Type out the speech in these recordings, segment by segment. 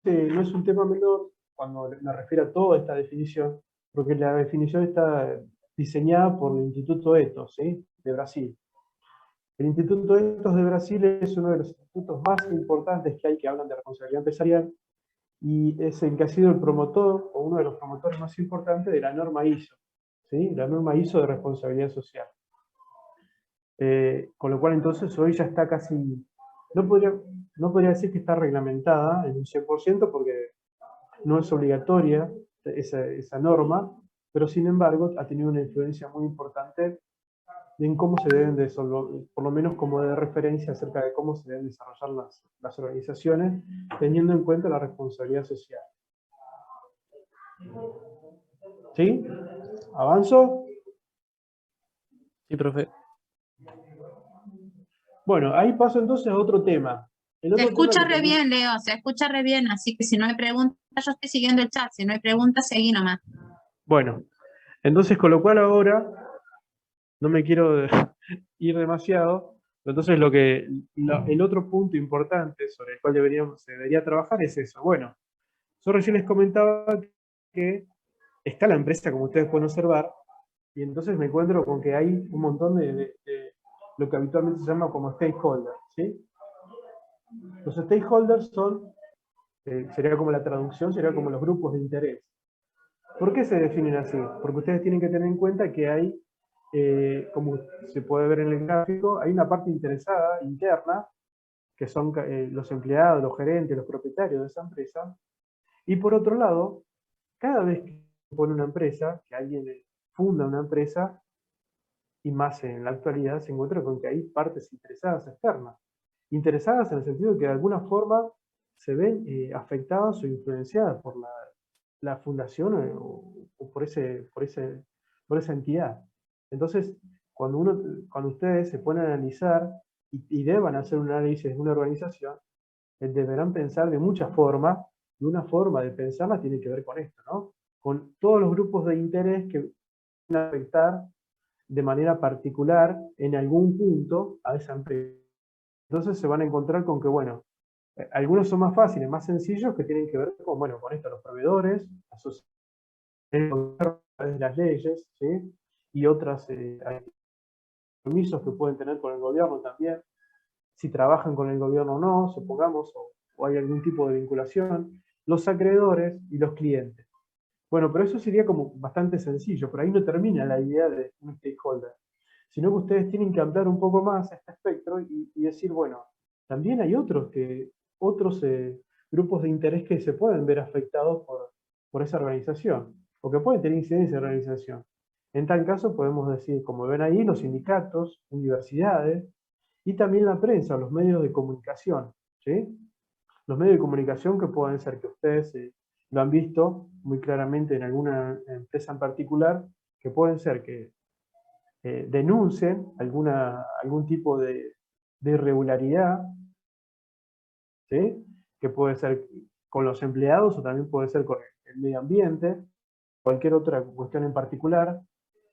no es un tema menor cuando me refiero a toda esta definición, porque la definición está diseñada por el Instituto Ethos, ¿sí? De Brasil. El Instituto Ethos de Brasil es uno de los institutos más importantes que hablan de responsabilidad empresarial y es el que ha sido el promotor o uno de los promotores más importantes de la norma ISO, ¿sí? La norma ISO de responsabilidad social. Con lo cual entonces hoy ya está casi, no podría, no podría decir que está reglamentada en un 100% porque no es obligatoria esa norma, pero sin embargo ha tenido una influencia muy importante en cómo se deben por lo menos como de referencia acerca de cómo se deben desarrollar las organizaciones, teniendo en cuenta la responsabilidad social. ¿Sí? ¿Avanzo? Sí, profe. Bueno, ahí paso entonces a otro tema. El Se otro tema escucha que re también... bien, Leo, se escucha re bien, así que si no hay preguntas, yo estoy siguiendo el chat, si no hay preguntas, seguí nomás. Bueno, entonces con lo cual ahora no me quiero ir demasiado, entonces el otro punto importante sobre el cual se debería trabajar es eso. Bueno, yo recién les comentaba que está la empresa, como ustedes pueden observar, y entonces me encuentro con que hay un montón de lo que habitualmente se llama como stakeholders, ¿sí? Los stakeholders son, sería como la traducción, sería como los grupos de interés. ¿Por qué se definen así? Porque ustedes tienen que tener en cuenta que hay, como se puede ver en el gráfico, hay una parte interesada, interna, que son los empleados, los gerentes, los propietarios de esa empresa. Y por otro lado, cada vez que pone una empresa, que alguien funda una empresa, y más en la actualidad, se encuentra con que hay partes interesadas externas. Interesadas en el sentido de que de alguna forma se ven afectadas o influenciadas por la fundación o por esa entidad. Entonces, cuando ustedes se ponen a analizar y deban hacer un análisis de una organización, deberán pensar de muchas formas, y una forma de pensarla tiene que ver con esto, ¿no? Con todos los grupos de interés que van a afectar de manera particular en algún punto a esa empresa. Entonces se van a encontrar con que, bueno, algunos son más fáciles, más sencillos, que tienen que ver con, bueno, con esto, los proveedores, el gobierno, las leyes, ¿sí? Y otras compromisos que pueden tener con el gobierno también, si trabajan con el gobierno o no, supongamos, o hay algún tipo de vinculación, los acreedores y los clientes. Bueno, pero eso sería como bastante sencillo, pero ahí no termina la idea de un stakeholder, sino que ustedes tienen que ampliar un poco más este espectro y decir, bueno, también hay otros grupos de interés que se pueden ver afectados por esa organización, o que pueden tener incidencia en la organización. En tal caso podemos decir, como ven ahí, los sindicatos, universidades, y también la prensa, los medios de comunicación, ¿sí? Los medios de comunicación que pueden ser que ustedes lo han visto muy claramente en alguna empresa en particular, que pueden ser que denuncien algún tipo de irregularidad, ¿sí? Que puede ser con los empleados o también puede ser con el medio ambiente, cualquier otra cuestión en particular.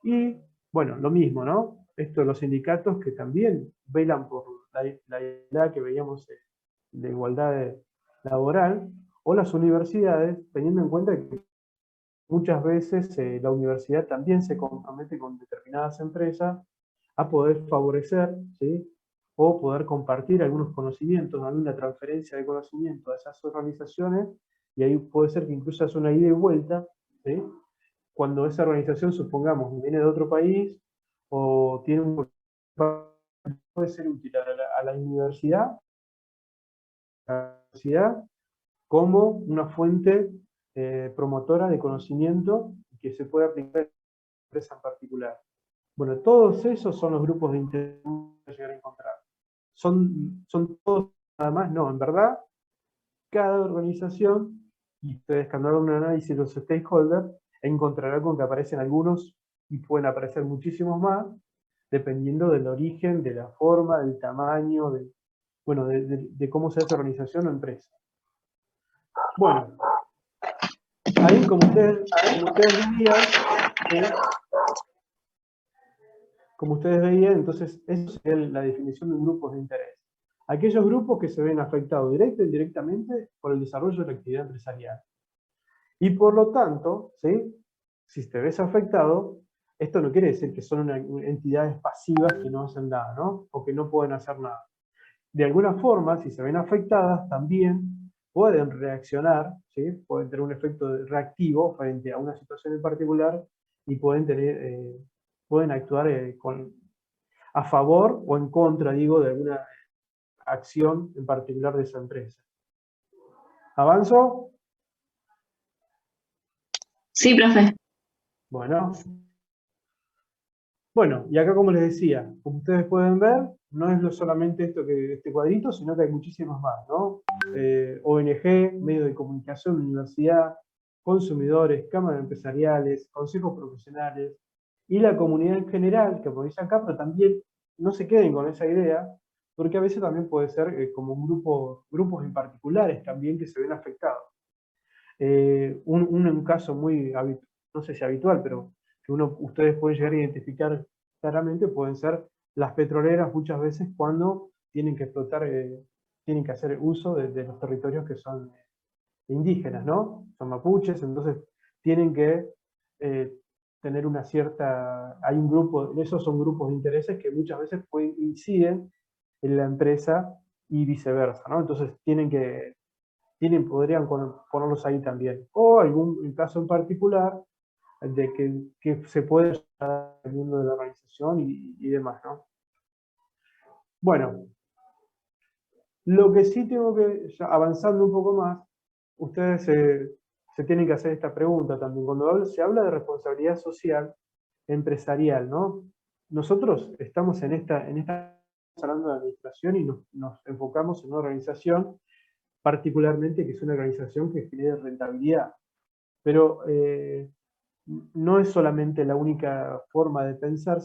Y bueno, lo mismo, ¿no? Esto de los sindicatos que también velan por la igualdad que veíamos de igualdad laboral, o las universidades, teniendo en cuenta que muchas veces la universidad también se compromete con determinadas empresas a poder favorecer, ¿sí? O poder compartir algunos conocimientos, alguna transferencia de conocimiento a esas organizaciones, y ahí puede ser que incluso hace una ida y vuelta, ¿sí? Cuando esa organización, supongamos, viene de otro país o tiene un puede ser útil a la universidad como una fuente promotora de conocimiento que se puede aplicar en una empresa en particular. Bueno, todos esos son los grupos de interés que llegar a encontrar. ¿Son todos nada más? No, en verdad, cada organización, y ustedes cuando hagan un análisis de los stakeholders, encontrarán con que aparecen algunos y pueden aparecer muchísimos más, dependiendo del origen, de la forma, del tamaño, bueno, de cómo se hace organización o empresa. Bueno, ahí como ustedes veían, entonces eso sería la definición de grupos de interés. Aquellos grupos que se ven afectados directa e indirectamente por el desarrollo de la actividad empresarial. Y por lo tanto, ¿sí? Si te ves afectado, esto no quiere decir que son entidades pasivas que no hacen nada, ¿no? O que no pueden hacer nada. De alguna forma, si se ven afectadas, también pueden reaccionar, ¿sí? Pueden tener un efecto reactivo frente a una situación en particular y pueden actuar a favor o en contra, digo, de alguna acción en particular de esa empresa. ¿Avanzo? Sí, profe. Bueno, y acá como les decía, como ustedes pueden ver, no es solamente este cuadrito, sino que hay muchísimos más, ¿no? ONG, medios de comunicación, universidad, consumidores, cámaras empresariales, consejos profesionales y la comunidad en general, que como dice acá, pero también no se queden con esa idea, porque a veces también puede ser como grupos en particulares también que se ven afectados. Un caso muy, no sé si habitual, pero que ustedes pueden llegar a identificar claramente, pueden ser las petroleras muchas veces cuando tienen que explotar, tienen que hacer uso de los territorios que son indígenas, ¿no? Son mapuches, entonces tienen que tener una cierta, hay un grupo, esos son grupos de intereses que muchas veces inciden en la empresa y viceversa, ¿no? Entonces podrían ponerlos ahí también. O algún caso en particular de que se puede llegar al mundo de la organización y demás, ¿no? Bueno, lo que sí tengo que, ya avanzando un poco más, ustedes se tienen que hacer esta pregunta también. Cuando se habla de responsabilidad social empresarial, ¿no? Nosotros estamos hablando de administración y nos enfocamos en una organización particularmente que es una organización que genere rentabilidad. Pero no es solamente la única forma de pensar,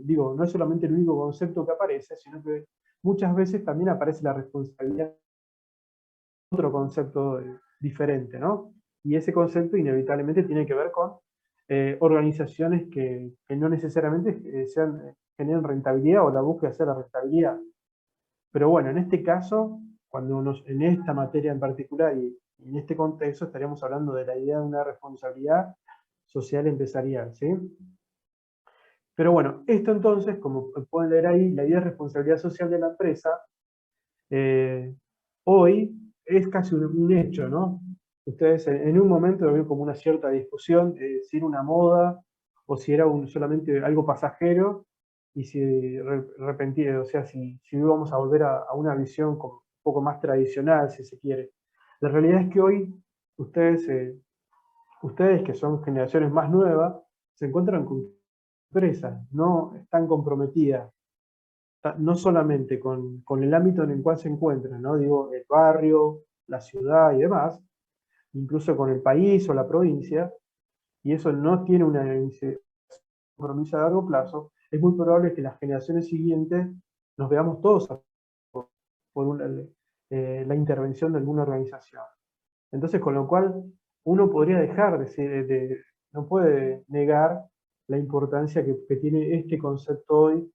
digo, no es solamente el único concepto que aparece, sino que muchas veces también aparece la responsabilidad, otro concepto diferente, ¿no? Y ese concepto inevitablemente tiene que ver con organizaciones que no necesariamente generen rentabilidad o la búsqueda de hacer la rentabilidad. Pero bueno, en este caso, en esta materia en particular y en este contexto estaríamos hablando de la idea de una responsabilidad social empresarial, ¿sí? Pero bueno, esto entonces, como pueden leer ahí, la idea de responsabilidad social de la empresa, hoy es casi un hecho, ¿no? Ustedes en un momento lo ven como una cierta discusión, si era una moda o si era solamente algo pasajero, y si repentino, o sea, si íbamos a volver a una visión como un poco más tradicional, si se quiere. La realidad es que hoy ustedes que son generaciones más nuevas, se encuentran con empresas, no están comprometidas, no solamente con el ámbito en el cual se encuentran, ¿no? Digo, el barrio, la ciudad y demás, incluso con el país o la provincia, y eso no tiene un compromiso a largo plazo, es muy probable que las generaciones siguientes nos veamos todos por la intervención de alguna organización. Entonces, con lo cual, uno podría dejar no puede negar la importancia que tiene este concepto hoy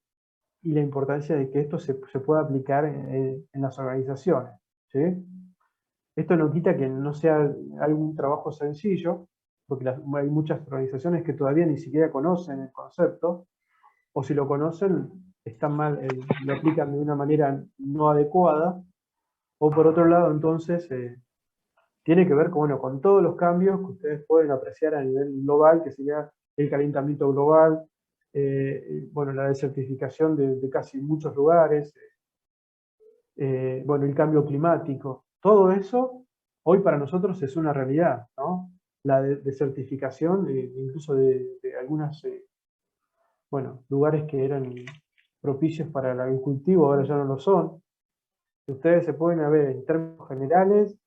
y la importancia de que esto se pueda aplicar en las organizaciones, ¿sí? Esto no quita que no sea algún trabajo sencillo, porque hay muchas organizaciones que todavía ni siquiera conocen el concepto, o si lo conocen, están mal, lo aplican de una manera no adecuada, o por otro lado, entonces, tiene que ver con todos los cambios que ustedes pueden apreciar a nivel global, que sería el calentamiento global, bueno, la desertificación de casi muchos lugares, bueno, el cambio climático. Todo eso hoy para nosotros es una realidad, ¿no? La desertificación, incluso de algunos bueno, lugares que eran propicios para el agricultivo, ahora ya no lo son. Ustedes se pueden ver en términos generales,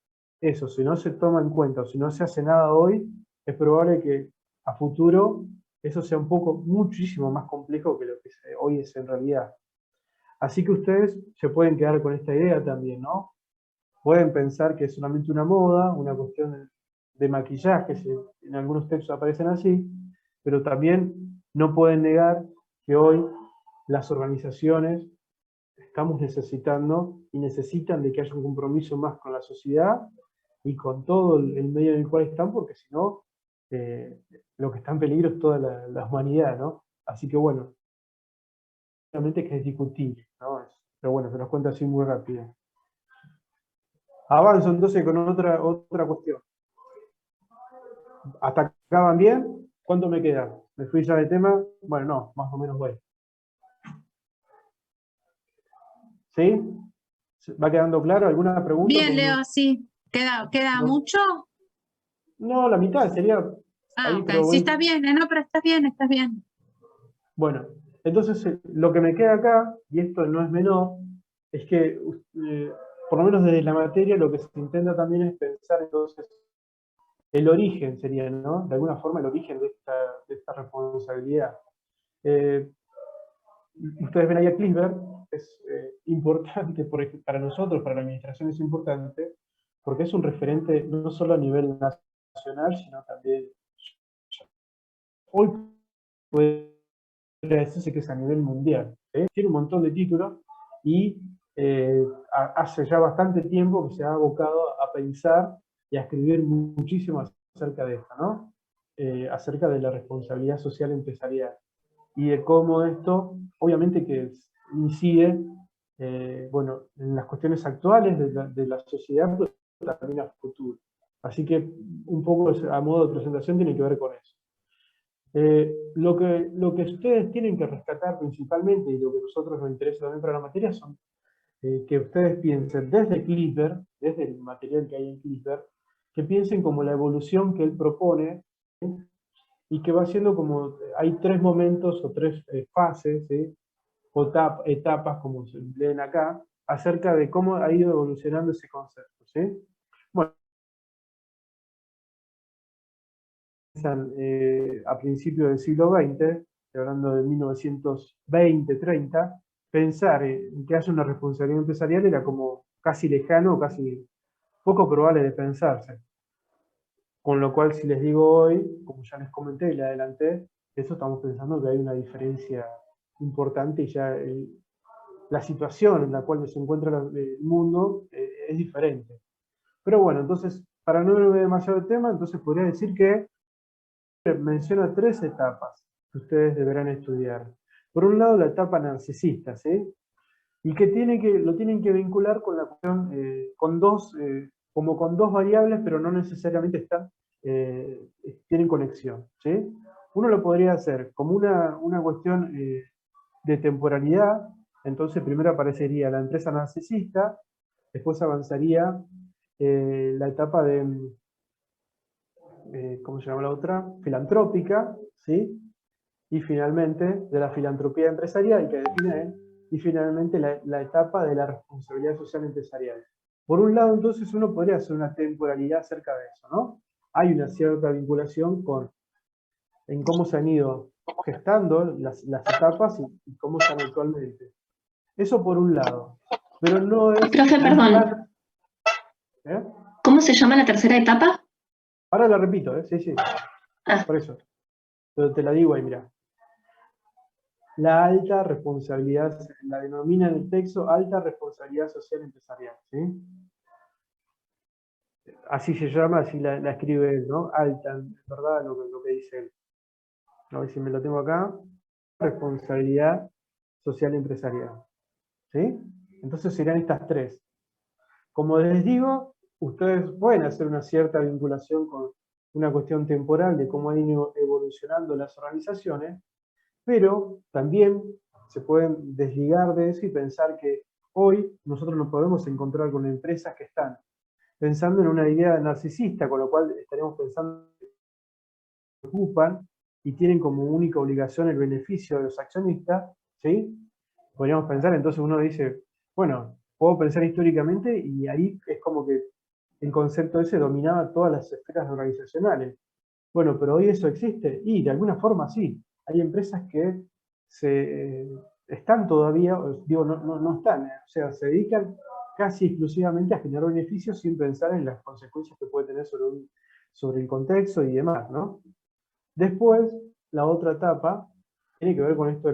eso, si no se toma en cuenta o si no se hace nada hoy, es probable que a futuro eso sea muchísimo más complejo que lo que hoy es en realidad. Así que ustedes se pueden quedar con esta idea también, ¿no? Pueden pensar que es solamente una moda, una cuestión de maquillaje, en algunos textos aparecen así, pero también no pueden negar que hoy las organizaciones estamos necesitando y necesitan de que haya un compromiso más con la sociedad y con todo el medio en el cual están, porque si no, lo que está en peligro es toda la humanidad, ¿no? Así que bueno, realmente que es discutible, ¿no? Pero bueno, se los cuento así muy rápido. Avanzo entonces con otra cuestión. ¿Hasta acá van bien? ¿Cuánto me queda? ¿Me fui ya de tema? Bueno, no, más o menos voy. ¿Sí? ¿Va quedando claro? ¿Alguna pregunta? Bien, Leo, sí. ¿Queda No, mucho? no, la mitad sería Ah, ahí, ok. pero Sí, voy. estás bien. No, pero estás bien, estás bien. Bueno, entonces lo que me queda acá, y esto no es menor, es que, por lo menos desde la materia, lo que se intenta también es pensar entonces el origen sería, ¿no? De alguna forma el origen de esta responsabilidad. Eh, Ustedes ven ahí a Clisberg, es importante para nosotros, para la administración es importante, porque es un referente no solo a nivel nacional, sino también hoy puede decirse que es a nivel mundial. Tiene un montón de títulos y hace ya bastante tiempo que se ha abocado a pensar y a escribir muchísimo acerca de esto, ¿no? Acerca de la responsabilidad social empresarial y de cómo esto, obviamente que incide, bueno, en las cuestiones actuales de la sociedad, pero también a futuro. Así que un poco a modo de presentación tiene que ver con eso. Lo que ustedes tienen que rescatar principalmente, y lo que a nosotros nos interesa también para la materia, son que ustedes piensen desde Clipper, desde el material que hay en Clipper, que piensen como la evolución que él propone, ¿sí? Y que va siendo como, hay tres momentos o tres fases, ¿sí? O etapas, como se leen acá, acerca de cómo ha ido evolucionando ese concepto, ¿sí? Bueno, a principios del siglo XX, hablando de 1920-30, pensar en que haya una responsabilidad empresarial era como casi lejano, casi poco probable de pensarse. Con lo cual, si les digo hoy, como ya les comenté y le adelanté, eso estamos pensando que hay una diferencia importante y ya la situación en la cual se encuentra el mundo es diferente. Pero bueno, entonces, para no irme demasiado de tema, entonces podría decir que menciona tres etapas que ustedes deberán estudiar. Por un lado, la etapa narcisista, ¿sí? Y que lo tienen que vincular con la cuestión, como con dos variables, pero no necesariamente tienen conexión, ¿sí? Uno lo podría hacer como una cuestión de temporalidad, entonces primero aparecería la empresa narcisista, después avanzaría la etapa de, ¿cómo se llama la otra? Filantrópica, ¿sí? Y finalmente de la filantropía empresarial, que define él, y finalmente la etapa de la responsabilidad social empresarial. Por un lado, entonces, uno podría hacer una temporalidad acerca de eso, ¿no? Hay una cierta vinculación en cómo se han ido gestando las etapas y cómo están actualmente. Eso por un lado. Pero no es Profe, un perdón, plan. ¿Eh? ¿cómo se llama la tercera etapa? Ahora la repito, ¿eh? Sí, sí, Ah, por eso. Pero te la digo ahí, mira. La alta responsabilidad, la denomina en el texto alta responsabilidad social empresarial, ¿sí? Así se llama, así la escribe él, ¿no? Alta, en verdad, lo que dice él. A ver si me lo tengo acá. Responsabilidad social empresarial, ¿sí? Entonces serían estas tres. Como les digo, ustedes pueden hacer una cierta vinculación con una cuestión temporal de cómo han ido evolucionando las organizaciones, pero también se pueden desligar de eso y pensar que hoy nosotros nos podemos encontrar con empresas que están pensando en una idea narcisista, con lo cual estaremos pensando que se ocupan y tienen como única obligación el beneficio de los accionistas, ¿sí? Podríamos pensar, entonces uno dice, bueno, puedo pensar históricamente y ahí es como que el concepto ese dominaba todas las esferas organizacionales. Bueno, pero hoy eso existe y de alguna forma sí. Hay empresas que están todavía, digo, no están, o sea, se dedican casi exclusivamente a generar beneficios sin pensar en las consecuencias que puede tener sobre el contexto y demás, ¿no? Después, la otra etapa tiene que ver con esto de la